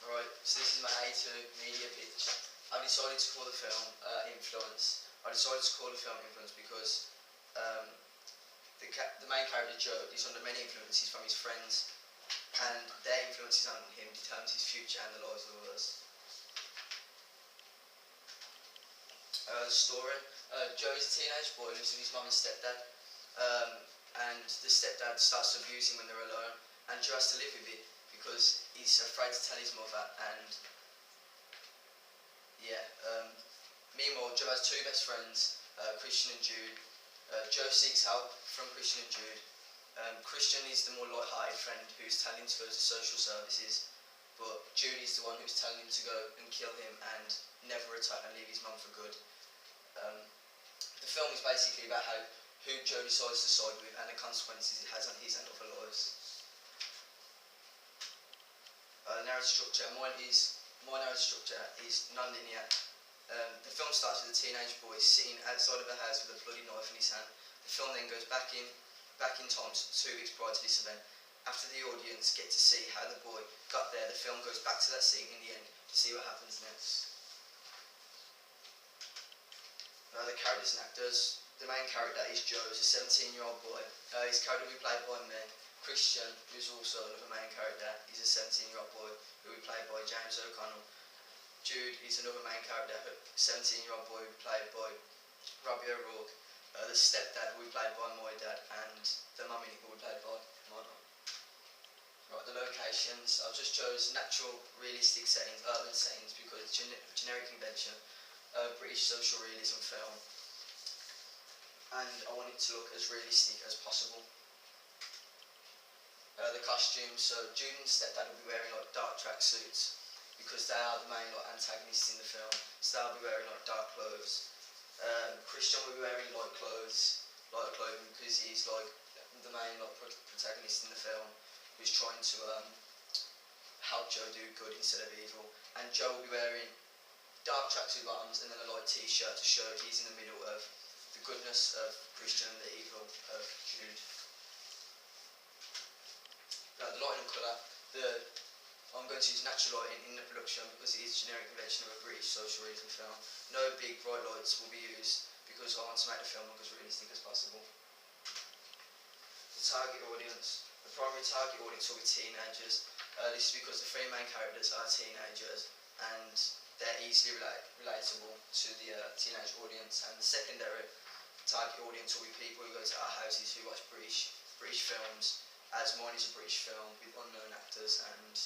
Right, so this is my A2 media pitch. I decided to call the film Influence. I decided to call the film Influence because the main character Joe is under many influences from his friends, and their influences on him determines his future and the lives of others. The story. Joe is a teenage boy who lives with his mum and stepdad, and the stepdad starts to abuse him when they're alone, and Joe has to live with it because he's afraid to tell his mother. And yeah, meanwhile Joe has two best friends, Christian and Jude. Joe seeks help from Christian and Jude. Christian is the more light-hearted friend who's telling him to go to social services, but Jude is the one who's telling him to go and kill him and never return and leave his mum for good. The film is basically about who Joe decides to side with and the consequences it has on his and other lives. Narrative structure. My narrative structure is non-linear. The film starts with a teenage boy sitting outside of a house with a bloody knife in his hand. The film then goes back in time to 2 weeks prior to this event. After the audience get to see how the boy got there, the film goes back to that scene in the end to see what happens next. The characters and actors. The main character is Joe, who's a 17-year-old boy. His character will be played by me. Christian, who's also another main character, is a 17-year-old boy who will be played by James O'Connell. Jude is another main character, a 17-year-old boy who will be played by Robbie O'Rourke. The stepdad will be played by my dad, and the mum in it will be played by my mum. Right, the locations. I've just chose natural, realistic settings, urban settings, because it's generic convention. British social realism film, and I want it to look as realistic as possible. The costumes, so Jude and stepdad will be wearing like dark tracksuits because they are the main antagonists in the film, so they'll be wearing like dark clothes. Christian will be wearing light clothing because he's like the main protagonist in the film, who's trying to help Joe do good instead of evil. And Joe will be wearing dark tracksuit bottoms and then a light t-shirt to show he's in the middle of the goodness of Christian and the evil of Jude. The lighting and colour. I'm going to use natural lighting in the production because it is a generic convention of a British social realism film. No big bright lights will be used because I want to make the film look as realistic as possible. The target audience. The primary target audience will be teenagers. This is because the three main characters are teenagers and they're easily relatable to the teenage audience, and the secondary target audience will be people who go to our houses who watch British films, as mine is a British film with unknown actors and